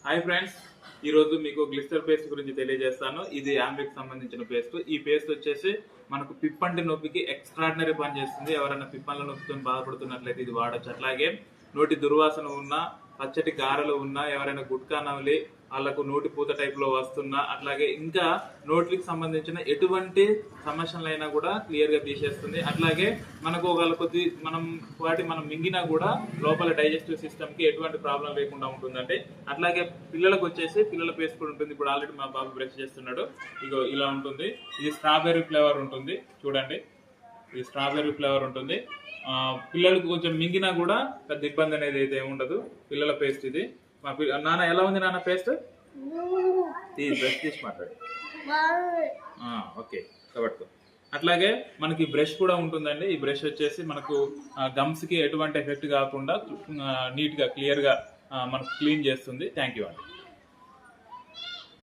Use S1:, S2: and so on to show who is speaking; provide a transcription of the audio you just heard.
S1: Hi friends, ఈ రోజు మీకు గ్లిస్టర్ పేస్ట్ గురించి తెలియజేస్తాను. ఇది యాంబ్లిక్ సంబంధించిన పేస్ట్. ఈ పేస్ట్ వచ్చేసి మనకు పిప్పంటి నొప్పికి ఎక్స్ట్రాడినరీ పని చేస్తుంది. ఎవరైనా పిప్పంల నొప్పితో బాధపడుతున్నట్లయితే ఇది వాడచ్చు. అట్లాగే నోటి దుర్వాసన ఉన్నా, పచ్చటి గారెలు ఉన్నా, ఎవరైనా గుట్కా నవలి వాళ్ళకు నోటి పూత టైప్ లో వస్తున్నా, అట్లాగే ఇంకా నోట్లకు సంబంధించిన ఎటువంటి సమస్యలైనా కూడా క్లియర్ గా తీసేస్తుంది. అట్లాగే మనకు ఒకవేళ మనం మింగినా కూడా లోపల డైజెస్టివ్ సిస్టమ్ కి ఎటువంటి ప్రాబ్లం లేకుండా ఉంటుందంటే. అట్లాగే పిల్లలకు వచ్చేసి పిల్లల పేస్ట్ కూడా ఉంటుంది. ఇప్పుడు ఆల్రెడీ మా బాబు బ్రష్ చేస్తున్నాడు. ఇగో ఇలా ఉంటుంది. ఇది స్ట్రాబెర్రీ ఫ్లేవర్ ఉంటుంది, చూడండి. ఇది స్ట్రాబెర్రీ ఫ్లేవర్ ఉంటుంది. పిల్లలకు కొంచెం మింగినా కూడా పెద్ద ఇబ్బంది అనేది అయితే ఉండదు. పిల్లల పేస్ట్ ఇది. మా నాన్న ఎలా ఉంది నాన్న పేస్ట్? బ్రష్ తీసి మాట్లాడు. ఓకే, కాబట్టి అట్లాగే మనకి బ్రష్ కూడా ఉంటుందండి. ఈ బ్రష్ వచ్చేసి మనకు గమ్స్ కి ఎటువంటి ఎఫెక్ట్ కాకుండా నీట్ గా క్లియర్ గా మనకు క్లీన్ చేస్తుంది. థ్యాంక్ యూ అండి.